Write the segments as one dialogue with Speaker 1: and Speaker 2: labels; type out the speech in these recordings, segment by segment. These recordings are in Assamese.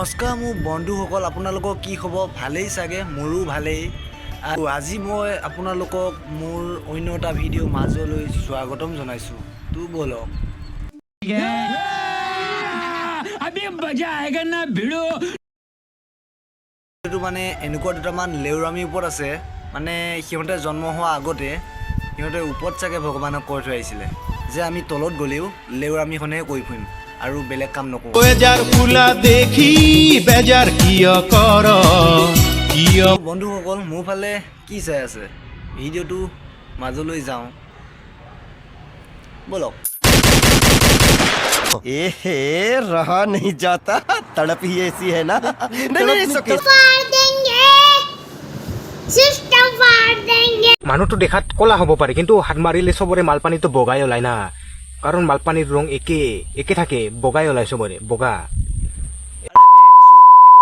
Speaker 1: নমস্কাৰ মোৰ বন্ধুসকল, আপোনালোকৰ কি খবৰ? ভালেই চাগে, মোৰো ভালেই। আৰু আজি মই আপোনালোকক মোৰ অন্য এটা ভিডিঅ' মাজলৈ স্বাগতম জনাইছোঁ। তো বলক এইটো মানে এনেকুৱা দুটামান লেউৰামিৰ ওপৰত আছে, মানে সিহঁতে জন্ম হোৱা আগতে সিহঁতে ওপৰত চাগে ভগৱানক কৈ থৈ আহিছিলে যে আমি তলত গ'লেও লেউৰামিখনেহে কৰি ফুৰিম আৰু বেলেগ কাম নকৰোঁ। বন্ধুসকল মোৰ ফালে কি চাই আছে? ভিডিঅ'টো মাজলৈ যাওঁ বলক।
Speaker 2: रहा नहीं जाता, तड़प ही ऐसी है ना।
Speaker 3: মানুহটো দেখাত কলা হ'ব পাৰে, কিন্তু হাত মাৰিলে চবৰে মালপানীটো বগাই ওলাই না, কাৰণ মালপানীৰ ৰং একে থাকে, বগাই ওলাই চবৰে বগা।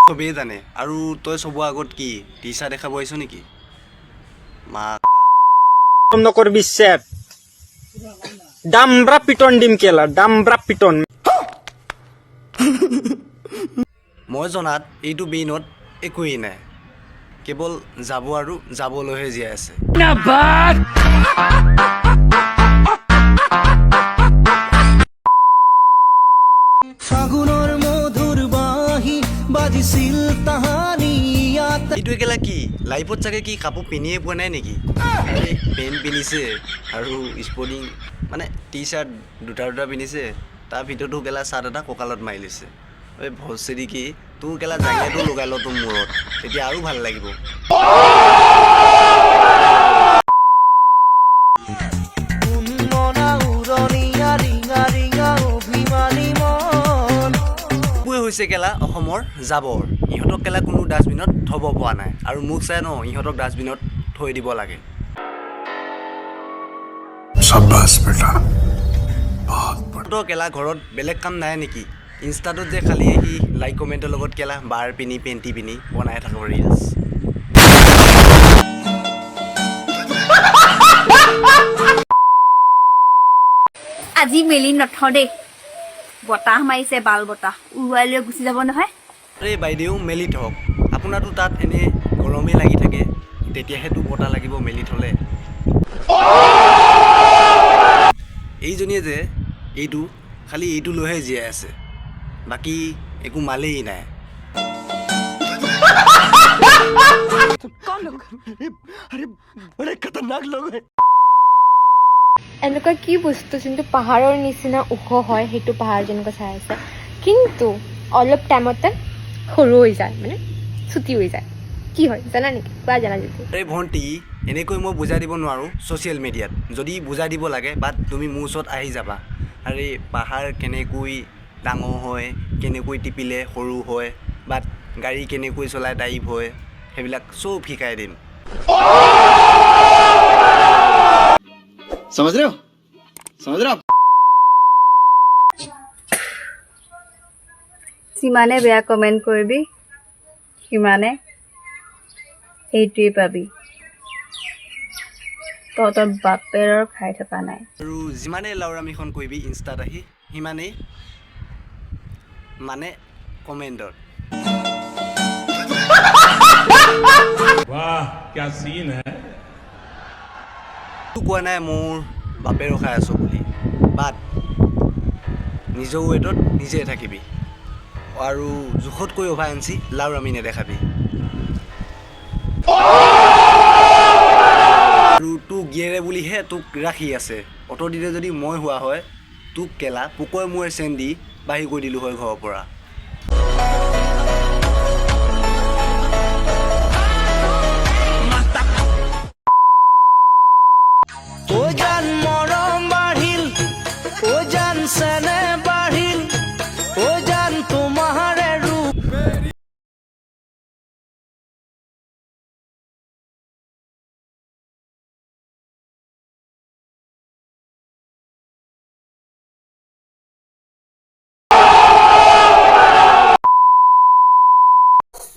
Speaker 1: চবেই জানে, আৰু তই চবৰ আগত কি টি চাৰ্ট দেখাব আহিছ নেকি?
Speaker 3: নকৰবি চেট ডামৰা পিটন দিম কেলা, ডামৰা পিটন।
Speaker 1: মই জনাত এইটো বেইনত একোৱেই নাই, কেৱল যাব আৰু যাবলৈহে জীয়াই আছে। এইটো একেলা কি লাইফত চাগে কি কাপোৰ পিন্ধিয়ে পোৱা নাই নেকি? পেণ্ট পিন্ধিছে আৰু স্পৰ্টিং মানে টি চাৰ্ট দুটা পিন্ধিছে, তাৰ ভিতৰতো কেলা চাৰ্ট এটা কঁকালত মাৰি লৈছে। এই ভচেৰি কি তোৰ কেলা জাঙিয়াটো লগাই ল তোৰ মূৰত, তেতিয়া আৰু ভাল লাগিব। হৈছে কেলা অসমৰ জাবৰ, ইহঁতক কেলা কোনো ডাষ্টবিনত থ'ব পৰা নাই, আৰু মোক চাই ন ইহঁতক ডাষ্টবিনত থৈ দিব লাগে। কেলা ঘৰত বেলেগ কাম নাই নেকি? ইনষ্টাটোত যে খালি আহি লাইক কমেণ্টৰ লগত কেলা বাৰ পিনি পেণ্টি পিনি বনাই থাকোঁ ৰিলচ।
Speaker 4: আজি মেলি নথওঁ দেই, বতাহ মাৰিছে, বাল বতাহ উৰুৱাই লৈ গুচি যাব নহয়।
Speaker 1: এই বাইদেউ মেলি থওক, আপোনাৰতো তাত এনেই গৰমেই লাগি থাকে, তেতিয়াহেতো বতাহ লাগিব মেলি থ'লে। এইজনীয়ে যে এইটো খালি এইটো লৈহে জীয়াই আছে, বাকী একো মালেই নাই।
Speaker 5: এনেকুৱা কি বস্তু যোনটো পাহাৰৰ নিচিনা ওখ হয়, সেইটো পাহাৰ যেনেকুৱা চাই আছে, কিন্তু অলপ টাইমতে সৰু হৈ যায়, মানে ছুটি হৈ যায়। কি হয় জানা নেকি? কোৱা জানা যদি।
Speaker 1: এই ভণ্টি এনেকৈ মই বুজাই দিব নোৱাৰোঁ ছ'চিয়েল মিডিয়াত, যদি বুজাই দিব লাগে বাট তুমি মোৰ ওচৰত আহি যাবা। আৰে পাহাৰ কেনেকৈ ডাঙৰ হয়, কেনেকৈ টিপিলে সৰু হয়, বাট গাড়ী কেনেকৈ চলাই টাইপ হয়, সেইবিলাক চব শিকাই দিম।
Speaker 2: समझ रहे हो?
Speaker 4: যিমানে বেয়া কমেণ্ট কৰিবি সিমানে সেইটোৱেই পাবি, তহঁতৰ বাপেৰৰ খাই থকা নাই।
Speaker 1: আৰু যিমানেই লাউৰামিখন কৰিবি ইনষ্টাত আহি, সিমানেই মানে কমেণ্টত।
Speaker 6: वाह क्या सीन है।
Speaker 1: কোৱা নাই মোৰ বাপেৰ খাই আছোঁ বুলি, বাট নিজৰ ৱেটত নিজে থাকিবি, আৰু জোখতকৈ অভাৰ আনচি লাউৰামি নেদেখাবি। আৰু তোক গিয়েৰে বুলিহে তোক ৰাখি আছে, অতদিনে যদি মই হোৱা হয় তোক কেলা পোকৰে মূৰে চেন দি বাহিৰ কৰি দিলোঁ হয় ঘৰৰ পৰা।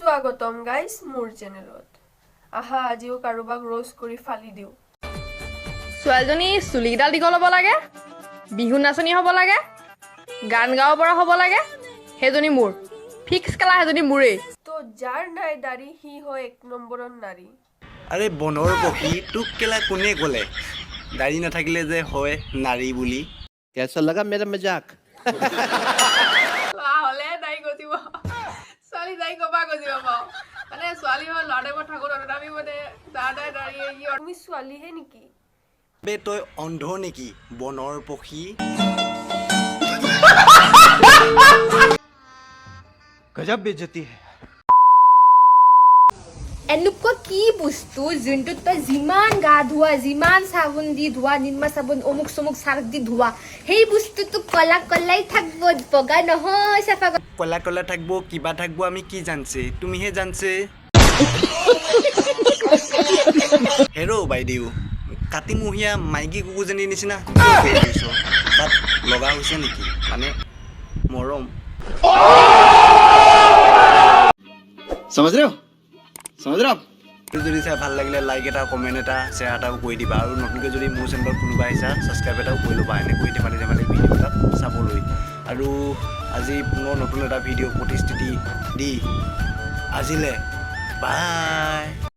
Speaker 7: স্বাগতম গাইজ মোৰ চেনেলত। আহা আজিও কাৰোবাক ৰোষ্ট কৰি ফালি দিওঁ।
Speaker 5: ছোৱালীজনী চুলিকেইডাল দীঘল হ'ব লাগে, বিহু নাচনী হ'ব লাগে, গান গাব পৰা হ'ব লাগে, সেইজনী মোৰ। ফিক্স কালা সেইজনী মোৰেই
Speaker 7: তো যাৰ নাই দাড়ি সি হয় 1 নম্বৰৰ নাৰী
Speaker 1: আৰে বনৰ পক্ষী তোক কেলা কোনে ক'লে দাড়ি নাথাকিলে যে হয় নাৰী বুলি
Speaker 2: कैसा लगा मेरा मजाक
Speaker 7: হ'লে দাড়ি গজিব ছোৱালী দাড়ি কবা গজিব পাওঁ মানে ছোৱালী হয় ল'ৰাটাই মই থাকোঁ আমি মানে যাৰ নাই দাড়ি তুমি ছোৱালীহে নেকি
Speaker 1: বে তই অন্ধ নেকি বনৰ পক্ষী
Speaker 2: गजब बेइज्जती है
Speaker 5: এনেকুৱা কি বস্তু যোনটোত তই যিমান গা ধোৱা যিমান চাবোন দি ধোৱা নিৰ্মা চাবোন অমুক চমুক চাৰ্ক দি ধোৱা সেই বস্তুটো কলা কলাই থাকিব বগা নহয় চাফা
Speaker 1: কলা কলা থাকব কিবা থাকব আমি কি জানছে তুমিহে জানছে হেৰো বাইদেউ কাতিমহীয়া মাইকী কুকুৰজনীৰ নিচিনা তাত লগা হৈছে নেকি মানে মৰম
Speaker 2: समझ रहे हो
Speaker 1: যদি চাই ভাল লাগিলে লাইক এটা কমেণ্ট এটা শ্বেয়াৰ এটাও কৰি দিবা আৰু নতুনকৈ যদি মোৰ চেনেলত কোনোবা আহিছা ছাবস্ক্ৰাইব এটাও কৰি ল'বা এনেকৈ ধেমালি ধেমালি ভিডিঅ'বিলাক চাবলৈ আৰু আজি পুনৰ নতুন এটা ভিডিঅ' প্ৰতিশ্ৰুতি দি আজিলে বাই